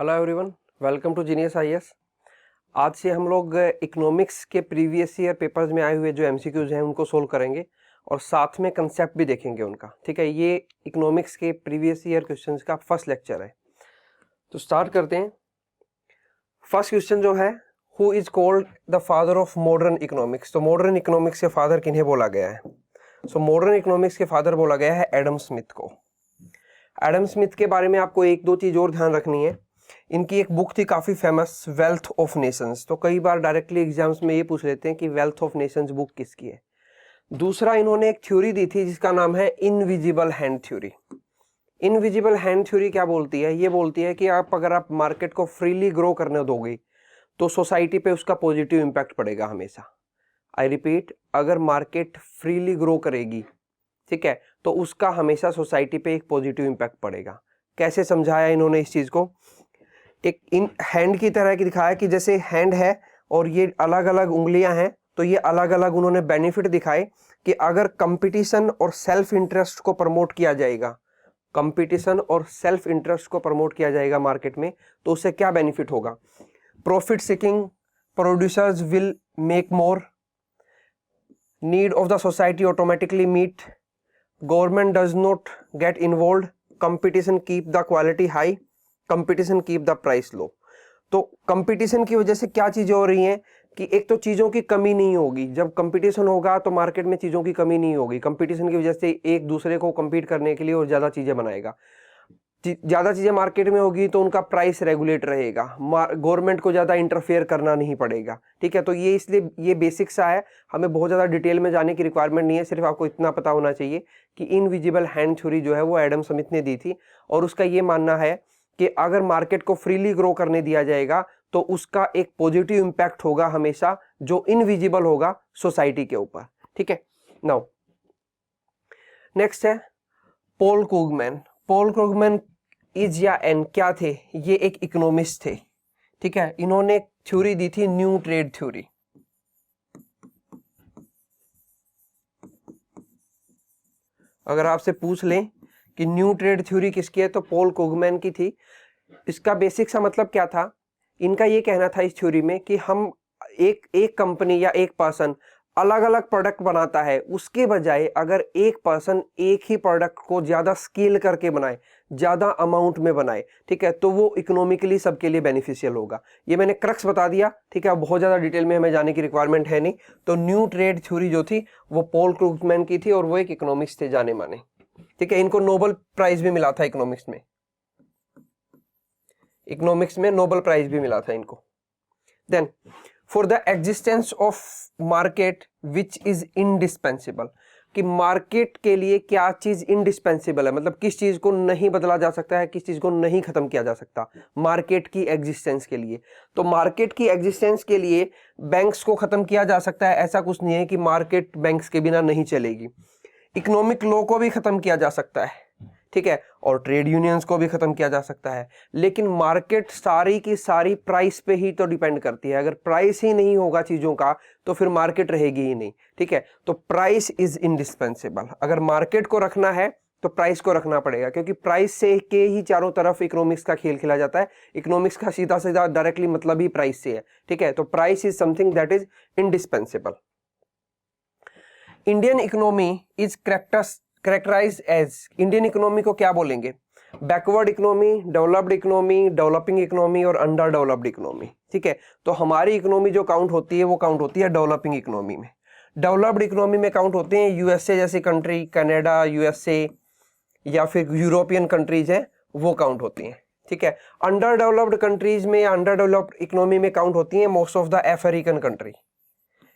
Hello everyone, welcome to genius IAS. आज से हम लोग इकोनॉमिक्स के प्रीवियस ईयर पेपर्स में आए हुए जो एमसीक्यूज हैं उनको सोल्व करेंगे और साथ में कंसेप्ट भी देखेंगे उनका। ठीक है, ये इकोनॉमिक्स के प्रीवियस ईयर क्वेश्चंस का फर्स्ट लेक्चर है। तो स्टार्ट करते हैं। फर्स्ट क्वेश्चन जो है, who is called the father of modern economics. तो मॉडर्न इकोनॉमिक्स के फादर किन्हें बोला गया है? सो मॉडर्न इकोनॉमिक्स के फादर बोला गया है एडम स्मिथ को। एडम स्मिथ के बारे में आपको एक दो चीज और ध्यान रखनी है। इनकी एक बुक थी काफी फेमस, वेल्थ ऑफ नेशंस। तो कई बार डायरेक्टली एग्जाम्स में ये पूछ लेते हैं कि वेल्थ ऑफ नेशंस बुक किसकी है। दूसरा, इन्होंने एक थ्योरी दी थी जिसका नाम है invisible hand theory. Invisible hand theory क्या बोलती है? ये बोलती है कि अगर आप मार्केट को फ्रीली ग्रो करने दोगे तो सोसाइटी पे उसका पॉजिटिव इंपैक्ट पड़ेगा हमेशा। आई रिपीट, अगर मार्केट फ्रीली ग्रो करेगी, ठीक है, तो उसका हमेशा सोसाइटी पे एक पॉजिटिव इंपैक्ट पड़ेगा। कैसे समझाया इन्होंने इस चीज को? एक इन हैंड की तरह की दिखाया कि जैसे हैंड है और ये अलग अलग उंगलियां हैं, तो ये अलग अलग उन्होंने बेनिफिट दिखाए कि अगर कंपटीशन और सेल्फ इंटरेस्ट को प्रमोट किया जाएगा, कंपटीशन और सेल्फ इंटरेस्ट को प्रमोट किया जाएगा मार्केट में, तो उससे क्या बेनिफिट होगा? Profit seeking producers will make more, need of the society automatically meet, government does not get involve, competition keep the quality high, competition keep the price low. तो competition की वजह से क्या चीजें हो रही हैं कि एक तो चीजों की कमी नहीं होगी। जब कंपटीशन होगा तो मार्केट में चीजों की कमी नहीं होगी। कंपटीशन की वजह से एक दूसरे को compete करने के लिए और ज्यादा चीजें बनाएगा। ज्यादा चीजें मार्केट में होगी तो उनका प्राइस रेगुलेट रहेगा, गवर्नमेंट को ज्यादा इंटरफेयर करना नहीं पड़ेगा। ठीक है, तो ये इसलिए ये बेसिक सा है, हमें बहुत ज्यादा डिटेल में जाने की रिक्वायरमेंट नहीं है। सिर्फ आपको इतना पता होना चाहिए कि इनविजिबल हैंड थ्योरी जो है वो एडम स्मिथ ने दी थी और उसका ये मानना है कि अगर मार्केट को फ्रीली ग्रो करने दिया जाएगा तो उसका एक पॉजिटिव इंपैक्ट होगा हमेशा, जो इनविजिबल होगा सोसाइटी के ऊपर। ठीक है, नाउ नेक्स्ट है पॉल क्रूगमैन। पॉल क्रूगमैन इज या एन क्या थे? ये एक इकोनॉमिस्ट थे। ठीक है, इन्होंने एक थ्योरी दी थी, न्यू ट्रेड थ्योरी। अगर आपसे पूछ लें कि न्यू ट्रेड थ्योरी किसकी है, तो पॉल क्रूगमैन की थी। इसका बेसिक सा मतलब क्या था? इनका ये कहना था इस थ्योरी में कि हम एक कंपनी या एक पर्सन अलग अलग प्रोडक्ट बनाता है, उसके बजाय अगर एक पर्सन एक ही प्रोडक्ट को ज्यादा स्केल करके बनाए, ज्यादा अमाउंट में बनाए, ठीक है, तो वो इकोनॉमिकली सबके लिए बेनिफिशियल होगा। ये मैंने क्रक्स बता दिया। ठीक है, बहुत ज्यादा डिटेल में हमें जाने की रिक्वायरमेंट है नहीं। तो न्यू ट्रेड थ्योरी जो थी वो पॉल क्रूगमैन की थी और वो एक इकोनॉमिस्ट थे जाने माने। ठीक है, इनको नोबेल प्राइज भी मिला था इकोनॉमिक्स में। इकोनॉमिक्स में नोबेल प्राइज भी मिला था इनको। Then for the existence of market which is indispensable, कि मार्केट के लिए क्या चीज इंडिस्पेंसिबल है, मतलब किस चीज को नहीं बदला जा सकता है, किस चीज को नहीं खत्म किया जा सकता मार्केट की एग्जिस्टेंस के लिए। तो मार्केट की एग्जिस्टेंस के लिए बैंक्स को खत्म किया जा सकता है, ऐसा कुछ नहीं है कि मार्केट बैंक्स के बिना नहीं चलेगी। इकोनॉमिक लॉ को भी खत्म किया जा सकता है, ठीक है, और ट्रेड यूनियंस को भी खत्म किया जा सकता है। लेकिन मार्केट सारी की सारी प्राइस पे ही तो डिपेंड करती है। अगर प्राइस ही नहीं होगा चीजों का तो फिर मार्केट रहेगी ही नहीं। ठीक है, तो प्राइस इज इंडिस्पेंसिबल। अगर मार्केट को रखना है तो प्राइस को रखना पड़ेगा, क्योंकि प्राइस से के ही चारों तरफ इकोनॉमिक्स का खेल खेला जाता है। इकोनॉमिक्स का सीधा सीधा डायरेक्टली मतलब ही प्राइस से है। ठीक है, तो price is something that is indispensable. Indian economy is characterized as, Indian economy को क्या बोलेंगे? Backward economy, developed economy, developing economy और अंडर डेवलप्ड इकोनॉमी। ठीक है, तो हमारी इकोनॉमी जो काउंट होती है वो काउंट होती है डेवलपिंग इकोनॉमी में। डेवलप्ड इकोनॉमी में काउंट होते हैं यूएसए जैसी कंट्री, कनाडा, यूएसए या फिर यूरोपियन कंट्रीज हैं, वो काउंट होती हैं। ठीक है, अंडर डेवलप्ड कंट्रीज में या अंडर डेवलप्ड इकोनॉमी में काउंट होती हैं most of the African country.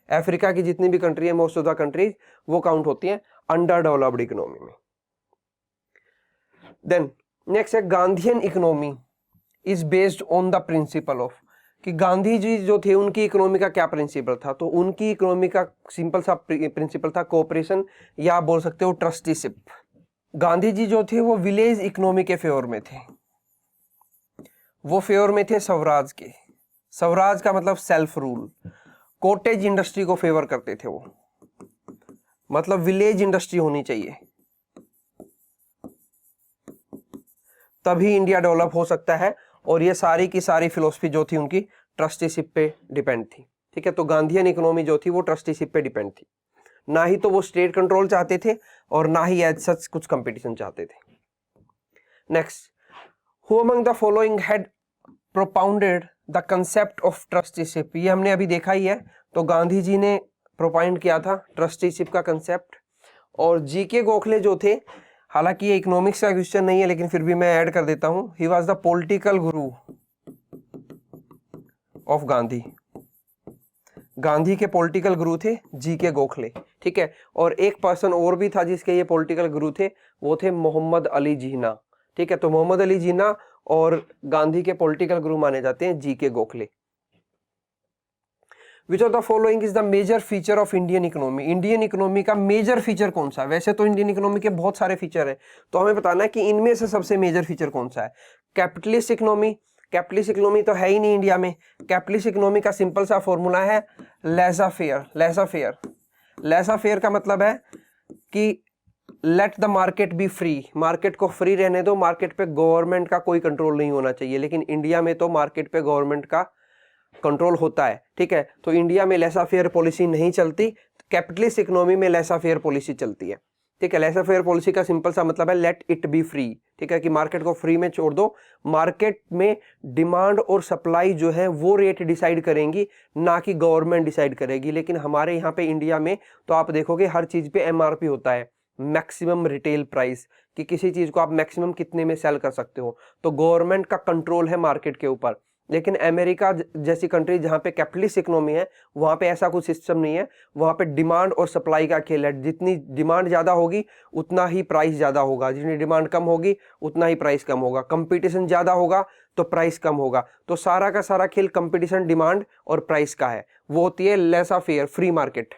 Africa की जितनी भी कंट्री है, मोस्ट ऑफ द कंट्रीज वो काउंट होती हैं अंडर डेवलप्ड इकोनॉमी में। देन नेक्स्ट है Gandhian economy is based on the principle of, कि गांधी जी जो थे उनकी इकोनॉमी का क्या प्रिंसिपल था? तो उनकी इकोनॉमी का सिंपल सा प्रिंसिपल था कोऑपरेशन, या आप बोल सकते हो ट्रस्टीशिप। गांधी जी जो थे वो विलेज इकोनॉमी के फेवर में थे, वो फेवर में थे स्वराज के। स्वराज का मतलब सेल्फ रूल। कॉटेज इंडस्ट्री को फेवर करते थे वो, मतलब विलेज इंडस्ट्री होनी चाहिए, तभी इंडिया डेवलप हो सकता है। और ये सारी की सारी फिलोसफी जो थी उनकी ट्रस्टीशिप पे डिपेंड थी। ठीक है, तो गांधीयन इकोनॉमी जो थी वो ट्रस्टीशिप पे डिपेंड थी, ना ही तो वो स्टेट कंट्रोल चाहते थे और ना ही एज सच कुछ कंपटीशन चाहते थे। Next, who among the following had propounded the concept of trusteeship? ये हमने अभी देखा ही है, तो गांधी जी ने प्रोपाउंड किया था ट्रस्टीशिप का कंसेप्ट। और जीके गोखले जो थे, हालांकि ये इकोनॉमिक्स का क्वेश्चन नहीं है लेकिन फिर भी मैं ऐड कर देता हूं, he was the political Guru of Gandhi. Gandhi के पॉलिटिकल गुरु थे जीके गोखले। ठीक है, और एक पर्सन और भी था जिसके ये पॉलिटिकल गुरु थे, वो थे मोहम्मद अली जिन्ना। ठीक है, तो मोहम्मद अली जिन्ना और गांधी के पॉलिटिकल गुरु माने जाते हैं G K Gokhale. Which of the following is the major feature of Indian economy? Indian economy का मेजर फीचर कौन सा है? वैसे तो इंडियन इकोनॉमी के बहुत सारे फीचर है, तो हमें बताना है कि इनमें से सबसे मेजर फीचर कौन सा है। कैपिटलिस्ट इकोनॉमी, कैपिटलिस्ट इकोनॉमी तो है ही नहीं इंडिया में। कैपिटलिस्ट इकोनॉमी का सिंपल सा फॉर्मूला है लेज़ा फेयर। लेज़ा फेयर, लेज़ा फेयर का मतलब है कि let the market B free, market को फ्री रहने दो, मार्केट पे गवर्नमेंट का कोई कंट्रोल नहीं होना चाहिए। लेकिन इंडिया में तो मार्केट पे गवर्नमेंट का कंट्रोल होता है। ठीक है, तो इंडिया में लेज़ा फेयर पॉलिसी नहीं चलती, कैपिटलिस्ट इकोनॉमी में लेज़ा फेयर पॉलिसी चलती है। ठीक है, लेज़ा फेयर पॉलिसी का सिंपल सा मतलब है लेट इट बी फ्री। ठीक है, कि मार्केट को फ्री में छोड़ दो, मार्केट में डिमांड और सप्लाई जो है वो रेट डिसाइड करेंगी, ना कि गवर्नमेंट डिसाइड करेगी। लेकिन हमारे यहाँ पे इंडिया में तो आप देखोगे हर चीज पे एमआरपी होता है, मैक्सिमम रिटेल प्राइस, कि किसी चीज को आप मैक्सिमम कितने में सेल कर सकते हो, तो गवर्नमेंट का कंट्रोल है मार्केट के ऊपर। लेकिन अमेरिका जैसी कंट्री जहां पे कैपिटलिस्ट इकोनॉमी है, वहां पे ऐसा कुछ सिस्टम नहीं है। वहां पे डिमांड और सप्लाई का खेल है, जितनी डिमांड ज्यादा होगी उतना ही प्राइस ज्यादा होगा, जितनी डिमांड कम होगी उतना ही प्राइस कम होगा, कंपटीशन ज्यादा होगा तो प्राइस कम होगा। तो सारा का सारा खेल कंपटीशन, डिमांड और प्राइस का है, वो होती है laissez faire, free market.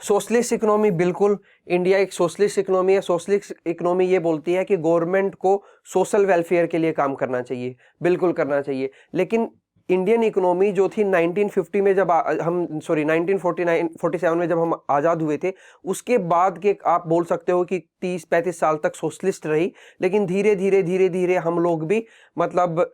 Socialist economy, बिल्कुल इंडिया एक सोशलिस्ट इकोनॉमी है। सोशलिस्ट इकोनॉमी ये बोलती है कि गवर्नमेंट को सोशल वेलफेयर के लिए काम करना चाहिए, बिल्कुल करना चाहिए। लेकिन इंडियन इकोनॉमी जो थी 1950 में जब 1947 में जब हम आज़ाद हुए थे, उसके बाद के आप बोल सकते हो कि 30-35 साल तक सोशलिस्ट रही। लेकिन धीरे धीरे हम लोग भी मतलब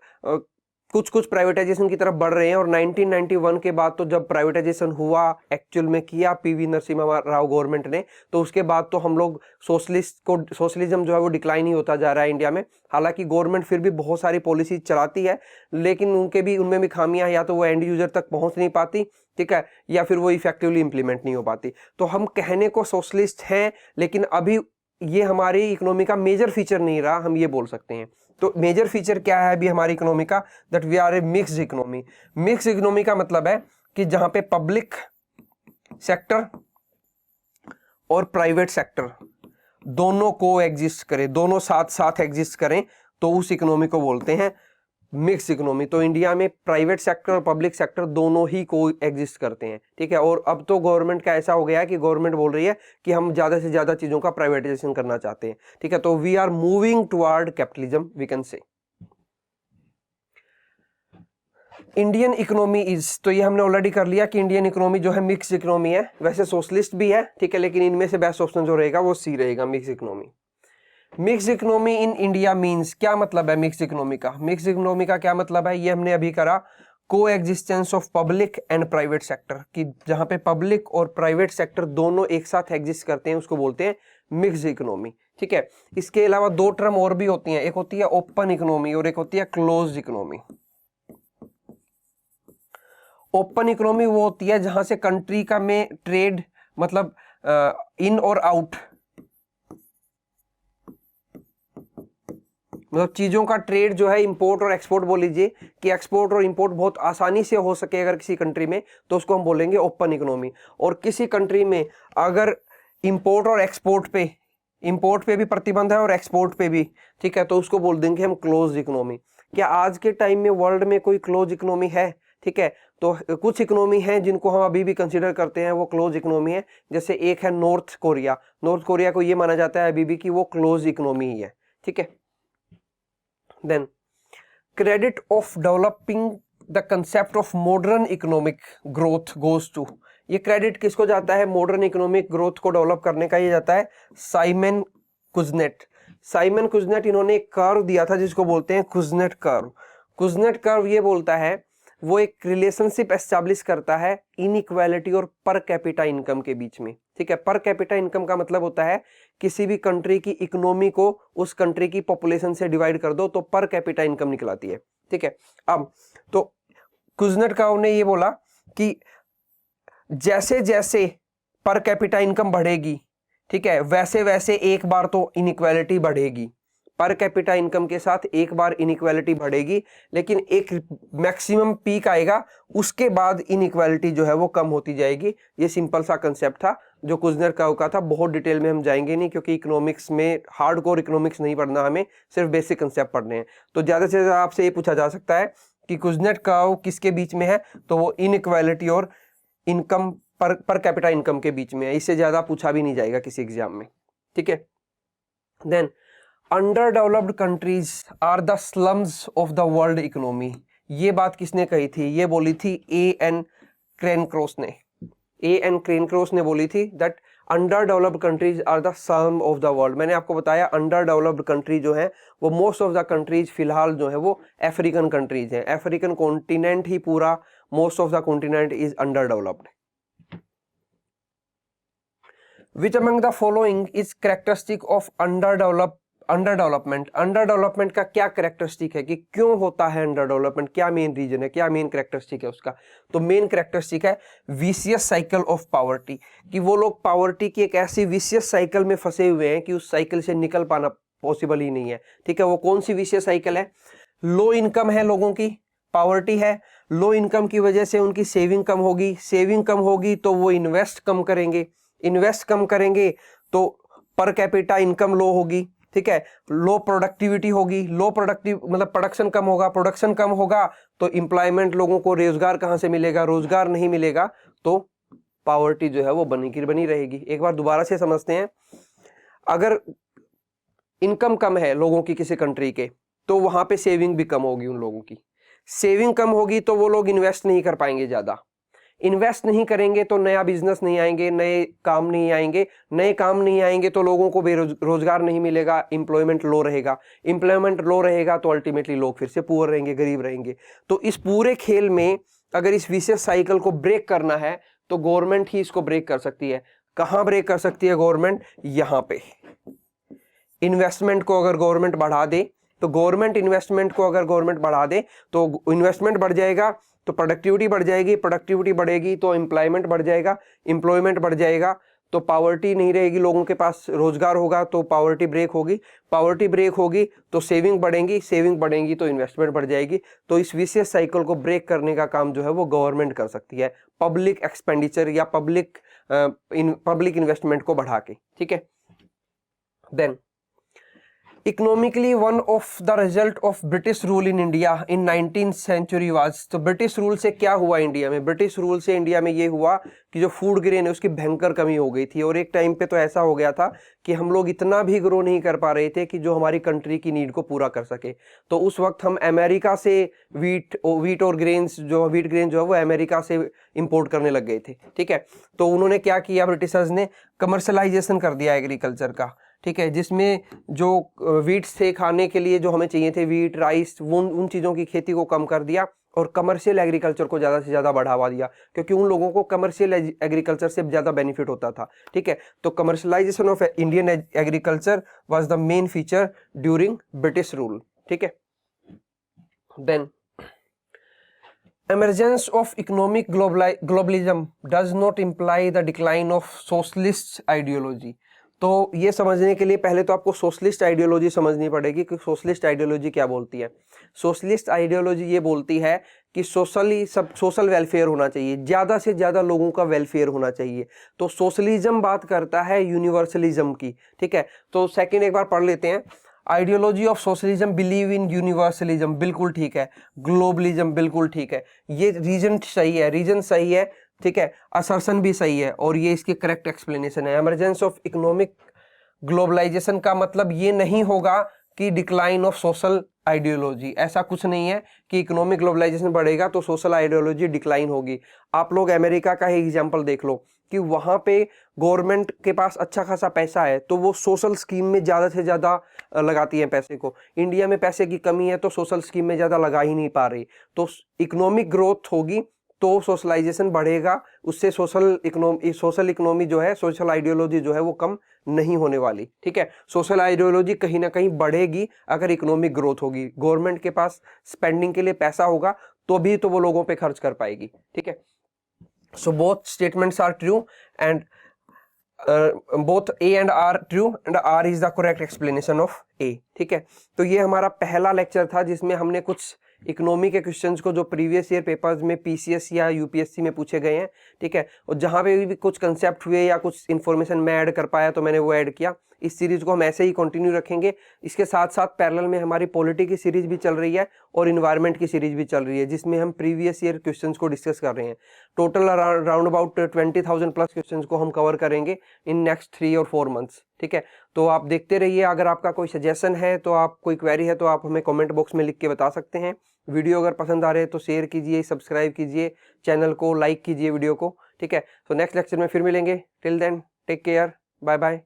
कुछ प्राइवेटाइजेशन की तरफ बढ़ रहे हैं। और 1991 के बाद तो जब प्राइवेटाइजेशन हुआ, एक्चुअल में किया पीवी नरसिम्हा राव गवर्नमेंट ने, तो उसके बाद तो हम लोग सोशलिज्म जो है वो डिक्लाइन ही होता जा रहा है इंडिया में। हालांकि गवर्नमेंट फिर भी बहुत सारी पॉलिसी चलाती है, लेकिन उनमें भी खामियां, या तो वो एंड यूजर तक पहुंच नहीं पाती, ठीक है, या फिर वो इफेक्टिवली इंप्लीमेंट नहीं हो पाती। तो हम कहने को सोशलिस्ट हैं, लेकिन अभी ये हमारी इकोनॉमी का मेजर फीचर नहीं रहा, हम ये बोल सकते हैं। तो मेजर फीचर क्या है अभी हमारी इकोनॉमी का? That we are a mixed economy. Mixed economy का मतलब है कि जहां पे पब्लिक सेक्टर और प्राइवेट सेक्टर दोनों को एग्जिस्ट करें, दोनों साथ साथ एग्जिस्ट करें, तो उस इकोनॉमी को बोलते हैं मिक्स इकोनॉमी। तो इंडिया में प्राइवेट सेक्टर और पब्लिक सेक्टर दोनों ही को एग्जिस्ट करते हैं। ठीक है, और अब तो गवर्नमेंट का ऐसा हो गया है कि गवर्नमेंट बोल रही है कि हम ज्यादा से ज्यादा चीजों का प्राइवेटाइजेशन करना चाहते हैं। ठीक है, तो we are moving toward capitalism, we can say. Indian economy is, तो ये हमने ऑलरेडी कर लिया कि इंडियन इकोनॉमी जो है मिक्स इकोनॉमी है। वैसे सोशलिस्ट भी है, ठीक है, लेकिन इनमें से बेस्ट ऑप्शन जो रहेगा वो सी रहेगा, mix economy. Mix economy in India means, क्या मतलब है मिक्स इकोनॉमी का? मिक्स इकोनॉमी का क्या मतलब है, ये हमने अभी करा, को existence of public and private sector, कि जहां पे पब्लिक और प्राइवेट सेक्टर दोनों एक साथ एग्जिस्ट करते हैं, उसको बोलते हैं मिक्स इकोनॉमी। ठीक है, इसके अलावा दो टर्म और भी होती हैं, एक होती है ओपन इकोनॉमी और एक होती है क्लोज्ड इकोनॉमी। ओपन इकोनॉमी वो होती है जहां से कंट्री का में ट्रेड, मतलब इन और आउट, मतलब चीजों का ट्रेड जो है, इंपोर्ट और एक्सपोर्ट बोल लीजिए, कि एक्सपोर्ट और इंपोर्ट बहुत आसानी से हो सके अगर किसी कंट्री में, तो उसको हम बोलेंगे ओपन इकोनॉमी। और किसी कंट्री में अगर इंपोर्ट और एक्सपोर्ट पे, इंपोर्ट पे भी प्रतिबंध है और एक्सपोर्ट पे भी, ठीक है, तो उसको बोल देंगे हम क्लोज इकोनॉमी। क्या आज के टाइम में वर्ल्ड में कोई क्लोज इकोनॉमी है? ठीक है, तो कुछ इकोनॉमी है जिनको हम अभी भी कंसिडर करते हैं वो क्लोज इकोनॉमी है। जैसे एक है नॉर्थ कोरिया, नॉर्थ कोरिया को ये माना जाता है अभी भी कि वो क्लोज इकोनॉमी ही है। ठीक है, then credit of developing the concept of modern economic growth goes to, ये क्रेडिट किसको जाता है? मॉडर्न इकोनॉमिक ग्रोथ को डेवलप करने का ये जाता है साइमन कुजनेट। साइमन कुजनेट इन्होंने एक कर्व दिया था जिसको बोलते हैं कुजनेट कर्व। कुजनेट कर्व ये बोलता है, वो एक रिलेशनशिप एस्टैब्लिश करता है इनइक्वालिटी और पर कैपिटा इनकम के बीच में, ठीक है। पर कैपिटा इनकम का मतलब होता है किसी भी कंट्री की इकोनॉमी को उस कंट्री की पॉपुलेशन से डिवाइड कर दो तो पर कैपिटा इनकम निकलाती है, ठीक है। अब तो कुजनेट कर्व ने ये बोला कि जैसे जैसे पर कैपिटा इनकम बढ़ेगी, ठीक है, वैसे वैसे एक बार तो इनइक्वालिटी बढ़ेगी, पर कैपिटा इनकम के साथ एक बार इनइक्वालिटी बढ़ेगी, लेकिन एक मैक्सिमम पीक आएगा, उसके बाद इनइक्वालिटी जो है वो कम होती जाएगी। ये सिंपल सा कंसेप्ट था जो कुजनेट कर्व का था। बहुत डिटेल में हम जाएंगे नहीं, क्योंकि इकोनॉमिक्स में हार्डकोर इकोनॉमिक्स नहीं पढ़ना, हमें सिर्फ बेसिक कंसेप्ट पढ़ने हैं। तो ज़्यादा से ज़्यादा आपसे ये पूछा जा सकता है कि कुजनेट कर्व किसके बीच में है, तो वो इनइक्वालिटी और इनकम पर कैपिटा इनकम के बीच में है। इससे ज़्यादा पूछा भी नहीं जाएगा किसी एग्जाम में, ठीक है। Then under developed countries are the slums of the world economy. ये बात किसने कही थी? ये बोली थी A.N. क्रेनक्रॉस ने। A.N. क्रेनक्रॉस ने बोली थी that under developed countries are the slum of the world. मैंने आपको बताया अंडर डेवलप्ड कंट्री जो है वो मोस्ट ऑफ द कंट्रीज फिलहाल जो है वो अफ्रीकन कंट्रीज हैं। अफ्रीकन कॉन्टिनेंट ही पूरा, most of the continent is under developed. Which among the following is characteristic of अंडरडेवलपमेंट? अंडरडेवलपमेंट का क्या कैरेक्टरिस्टिक है कि क्यों होता है अंडर डेवलपमेंट, क्या मेन रीजन है, क्या मेन कैरेक्टरिस्टिक है उसका? तो मेन कैरेक्टरिस्टिक है विशियस साइकिल ऑफ पॉवर्टी, कि वो लोग पॉवर्टी की एक ऐसी विशियस साइकिल में फंसे हुए हैं कि उस साइकिल से निकल पाना पॉसिबल ही नहीं है, ठीक है। वो कौन सी विशियस साइकिल है? लो इनकम है लोगों की, पॉवर्टी है, लो इनकम की वजह से उनकी सेविंग कम होगी, सेविंग कम होगी तो वो इन्वेस्ट कम करेंगे, इन्वेस्ट कम करेंगे तो पर कैपिटा इनकम लो होगी, ठीक है। लो प्रोडक्टिविटी होगी, लो प्रोडक्टिव मतलब प्रोडक्शन कम होगा, प्रोडक्शन कम होगा तो एम्प्लॉयमेंट, लोगों को रोजगार कहां से मिलेगा, रोजगार नहीं मिलेगा तो पॉवर्टी जो है वो बनी रहेगी। एक बार दोबारा से समझते हैं, अगर इनकम कम है लोगों की किसी कंट्री के तो वहां पे सेविंग भी कम होगी, उन लोगों की सेविंग कम होगी तो वो लोग इन्वेस्ट नहीं कर पाएंगे, ज्यादा इन्वेस्ट नहीं करेंगे तो नया बिजनेस नहीं आएंगे, नए काम नहीं आएंगे, नए काम नहीं आएंगे तो लोगों को रोजगार नहीं मिलेगा, एम्प्लॉयमेंट लो रहेगा, एम्प्लॉयमेंट लो रहेगा तो अल्टीमेटली लोग फिर से पुअर रहेंगे, गरीब रहेंगे। तो इस पूरे खेल में अगर इस विशेष साइकिल को ब्रेक करना है तो गवर्नमेंट ही इसको ब्रेक कर सकती है। कहां ब्रेक कर सकती है गवर्नमेंट? यहां पे इन्वेस्टमेंट को अगर गवर्नमेंट बढ़ा दे, तो गवर्नमेंट इन्वेस्टमेंट को अगर गवर्नमेंट बढ़ा दे तो इन्वेस्टमेंट बढ़ जाएगा तो प्रोडक्टिविटी बढ़ जाएगी, प्रोडक्टिविटी बढ़ेगी तो एम्प्लॉयमेंट बढ़ जाएगा, एम्प्लॉयमेंट बढ़ जाएगा तो पॉवर्टी नहीं रहेगी, लोगों के पास रोजगार होगा तो पॉवर्टी ब्रेक होगी, पॉवर्टी ब्रेक होगी तो सेविंग बढ़ेगी, सेविंग बढ़ेगी तो इन्वेस्टमेंट बढ़ जाएगी। तो इस विशेष साइकिल को ब्रेक करने का काम जो है वो गवर्नमेंट कर सकती है, पब्लिक एक्सपेंडिचर या पब्लिक इन्वेस्टमेंट को बढ़ा के, ठीक है। Then economically one of the result of British rule in India in 19th century was, तो ब्रिटिश रूल से क्या हुआ इंडिया में? ब्रिटिश रूल से इंडिया में ये हुआ कि जो फूड ग्रेन है उसकी भयंकर कमी हो गई थी, और एक टाइम पे तो ऐसा हो गया था कि हम लोग इतना भी ग्रो नहीं कर पा रहे थे कि जो हमारी कंट्री की नीड को पूरा कर सके। तो उस वक्त हम अमेरिका से वीट और ग्रेन्स जो वीट ग्रेन जो है वो अमेरिका से इंपोर्ट करने लग गए थे, ठीक है। तो उन्होंने क्या किया, ब्रिटिशर्स ने कमर्शलाइजेशन कर दिया एग्रीकल्चर का, ठीक है, जिसमें जो वीट्स थे खाने के लिए जो हमें चाहिए थे, वीट राइस, उन चीज़ों की खेती को कम कर दिया और कमर्शियल एग्रीकल्चर को ज़्यादा से ज़्यादा बढ़ावा दिया, क्योंकि उन लोगों को कमर्शियल एग्रीकल्चर से ज़्यादा बेनिफिट होता था, ठीक है। तो commercialization of Indian agriculture was the main feature during British rule, ठीक है। Then emergence of economic globalism does not imply the decline of socialist ideology। तो ये समझने के लिए पहले तो आपको सोशलिस्ट आइडियोलॉजी समझनी पड़ेगी कि सोशलिस्ट आइडियोलॉजी क्या बोलती है। सोशलिस्ट आइडियोलॉजी ये बोलती है कि सोशल वेलफेयर होना चाहिए, ज़्यादा से ज़्यादा लोगों का वेलफेयर होना चाहिए। तो सोशलिज्म बात करता है यूनिवर्सलिज्म की, ठीक है। तो सेकंड एक बार पढ़ लेते हैं। Ideology of socialism believe in universalism, बिल्कुल ठीक है। ग्लोबलिज्म, बिल्कुल ठीक है। ये रीजन सही है, रीजन सही है, ठीक है। असर्शन भी सही है और ये इसकी करेक्ट एक्सप्लेनेशन है। एमरजेंस ऑफ इकोनॉमिक ग्लोबलाइजेशन का मतलब ये नहीं होगा कि डिक्लाइन ऑफ सोशल आइडियोलॉजी, ऐसा कुछ नहीं है कि इकोनॉमिक ग्लोबलाइजेशन बढ़ेगा तो सोशल आइडियोलॉजी डिक्लाइन होगी। आप लोग अमेरिका का ही एग्जांपल देख लो कि वहाँ पे गवर्नमेंट के पास अच्छा खासा पैसा है तो वो सोशल स्कीम में ज़्यादा से ज़्यादा लगाती है पैसे को। इंडिया में पैसे की कमी है तो सोशल स्कीम में ज़्यादा लगा ही नहीं पा रही। तो इकोनॉमिक ग्रोथ होगी तो सोशलाइजेशन बढ़ेगा, उससे सोशल इकोनॉमी जो है, सोशल आइडियोलॉजी जो है वो कम नहीं होने वाली। ठीक है, सोशल आइडियोलॉजी कहीं ना कहीं बढ़ेगी अगर इकोनॉमिक ग्रोथ होगी। गवर्नमेंट के पास स्पेंडिंग के लिए पैसा होगा तो भी तो वो लोगों पे खर्च कर पाएगी। ठीक है, so both statements are true and both A and are true and are is the correct explanation of ए। ठीक है, तो ये हमारा पहला लेक्चर था जिसमें हमने कुछ इकोनॉमी के क्वेश्चंस को जो प्रीवियस ईयर पेपर्स में पीसीएस या यूपीएससी में पूछे गए हैं। ठीक है, और जहाँ पे भी कुछ कंसेप्ट हुए या कुछ इन्फॉर्मेशन मैं ऐड कर पाया तो मैंने वो ऐड किया। इस सीरीज को हम ऐसे ही कंटिन्यू रखेंगे। इसके साथ साथ पैरेलल में हमारी पॉलिटी की सीरीज भी चल रही है और इन्वायरमेंट की सीरीज भी चल रही है जिसमें हम प्रीवियस ईयर क्वेश्चंस को डिस्कस कर रहे हैं। Total round about 20,000 plus questions को हम कवर करेंगे इन नेक्स्ट 3 और 4 मंथ्स। ठीक है, तो आप देखते रहिए। अगर आपका कोई सजेशन है तो आप कोई क्वेरी है तो आप हमें कमेंट बॉक्स में लिख के बता सकते हैं। वीडियो अगर पसंद आ रहे हैं तो शेयर कीजिए, सब्सक्राइब कीजिए, चैनल को लाइक कीजिए वीडियो को। ठीक है, तो नेक्स्ट लेक्चर में फिर मिलेंगे। Till then take care, bye bye.